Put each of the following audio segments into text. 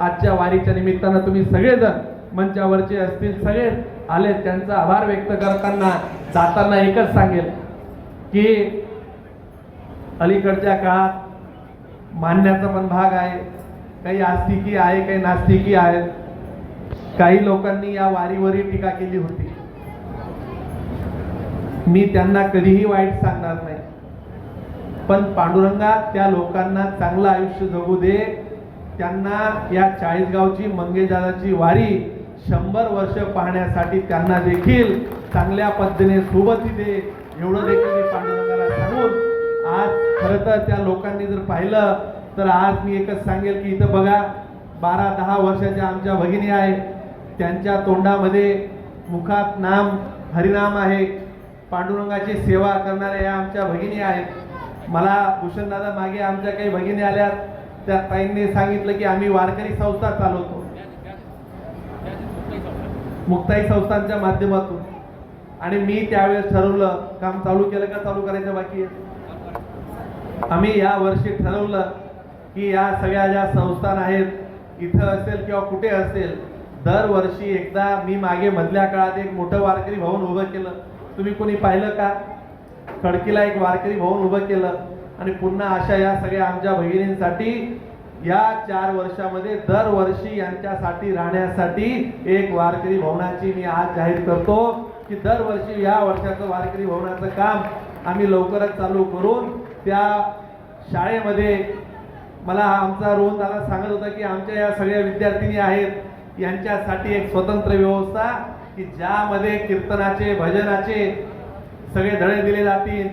आजच्या वारीच्या निमित्तानं तुम्ही सगळेजण मंचावरचे असतील सगळे आले, त्यांचा आभार व्यक्त करताना जाताना एकच सांगेल की अलीकडच्या काळात मानण्याचा पण भाग आहे, काही आस्तिकी आहे, काही नास्तिकी आहेत. काही लोकांनी या वारीवरही टीका केली होती. मी त्यांना कधीही वाईट सांगणार नाही, पण पांडुरंगा त्या लोकांना चांगलं आयुष्य जगू दे. त्यांना या चाळीसगावची मंगेशदादाची वारी 100 वर्ष पाहण्यासाठी त्यांना देखील चांगल्या पद्धतीने सोबती दे, एवढं देखील मी पांडुरंगाला सांगून आज खरं तर त्या लोकांनी जर पाहिलं तर आज मी एकच सांगेल की इथं बघा 12-10 वर्षाच्या आमच्या भगिनी आहे, त्यांच्या तोंडामध्ये मुखात नाम हरिनाम आहे. पांडुरंगाची सेवा करणाऱ्या या आमच्या भगिनी आहेत. मला भूषणदादा मागे आमच्या काही भगिनी आल्यात, त्या ताईंनी सांगितलं की आम्ही वारकरी संस्था चालवतो, मुक्ताई संस्थांच्या माध्यमातून. आणि मी त्यावेळेस ठरवलं, काम चालू केलं का चालू करायचं बाकी आहे. आम्ही या वर्षी ठरवलं की या सगळ्या ज्या संस्थान आहेत इथं असेल किंवा कुठे असेल, दरवर्षी एकदा मी मागे मधल्या काळात एक मोठं वारकरी भवन उभं केलं. तुम्ही कोणी पाहिलं का? खडकीला एक वारकरी भवन उभं केलं. आणि पुन्हा अशा या सगळ्या आमच्या भगिनींसाठी या 4 वर्षामध्ये दरवर्षी यांच्यासाठी राहण्यासाठी एक वारकरी भवनाची मी आज जाहीर करतो की दरवर्षी या वर्षाचं वारकरी भवनाचं काम आम्ही लवकरच चालू करून त्या शाळेमध्ये, मला आमचा रोहन दादा सांगत होता की आमच्या या सगळ्या विद्यार्थिनी आहेत यांच्यासाठी एक स्वतंत्र व्यवस्था की ज्यामध्ये कीर्तनाचे भजनाचे सगळे धडे दिले जातील,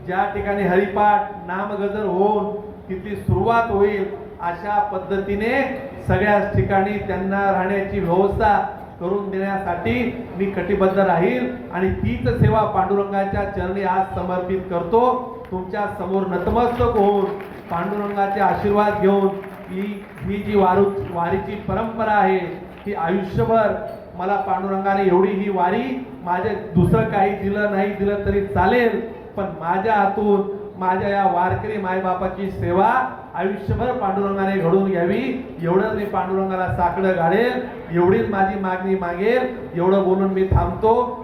ज्या ठिकाणी हरिपाठ नामगजर होऊन तिथली सुरुवात होईल अशा पद्धतीने सगळ्याच ठिकाणी त्यांना राहण्याची व्यवस्था करून देण्यासाठी मी कटिबद्ध राहील. आणि तीच सेवा पांडुरंगाच्या चरणी आज समर्पित करतो. तुमच्या समोर नतमस्तक होऊन पांडुरंगाचे आशीर्वाद घेऊन ही जी वारीची परंपरा आहे की आयुष्यभर मला पांडुरंगाने एवढी ही वारी, माझे दुसरं काही दिलं नाही दिलं तरी चालेल, पण माझ्या हातून माझ्या या वारकरी मायबापाची सेवा आयुष्यभर पांडुरंगाने घडून घ्यावी, एवढंच मी पांडुरंगाला साकडं घालेल, एवढीच माझी मागणी मागेल. एवढं बोलून मी थांबतो.